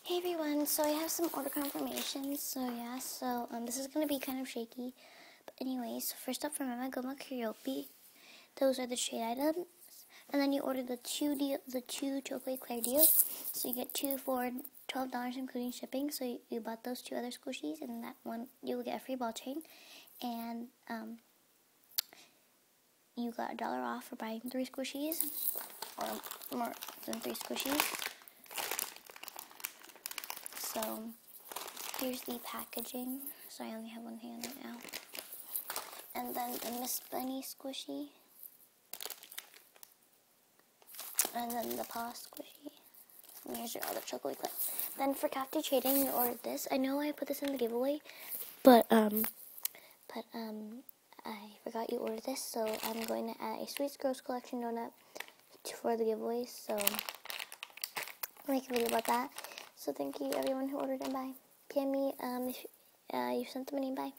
Hey everyone, so I have some order confirmations. This is gonna be kind of shaky. But anyways, so first up from Emma Goma Karaoke, those are the shade items. And then you order the two chocolate eclair deals. So you get two for $12 including shipping. So you bought those two other squishies, and that one you will get a free ball chain. And you got $1 off for buying 3 squishies, or more than 3 squishies. So here's the packaging. So I only have one hand right now. And then the Miss Bunny squishy. And then the paw squishy. And here's your other chocolate clip. Then for Crafty Trading, you ordered this. I know I put this in the giveaway, but I forgot you ordered this, so I'm going to add a Sweet Girls Collection donut for the giveaway. So I'll make a video about that. So thank you everyone who ordered, and bye. PM me if you sent the money. Bye.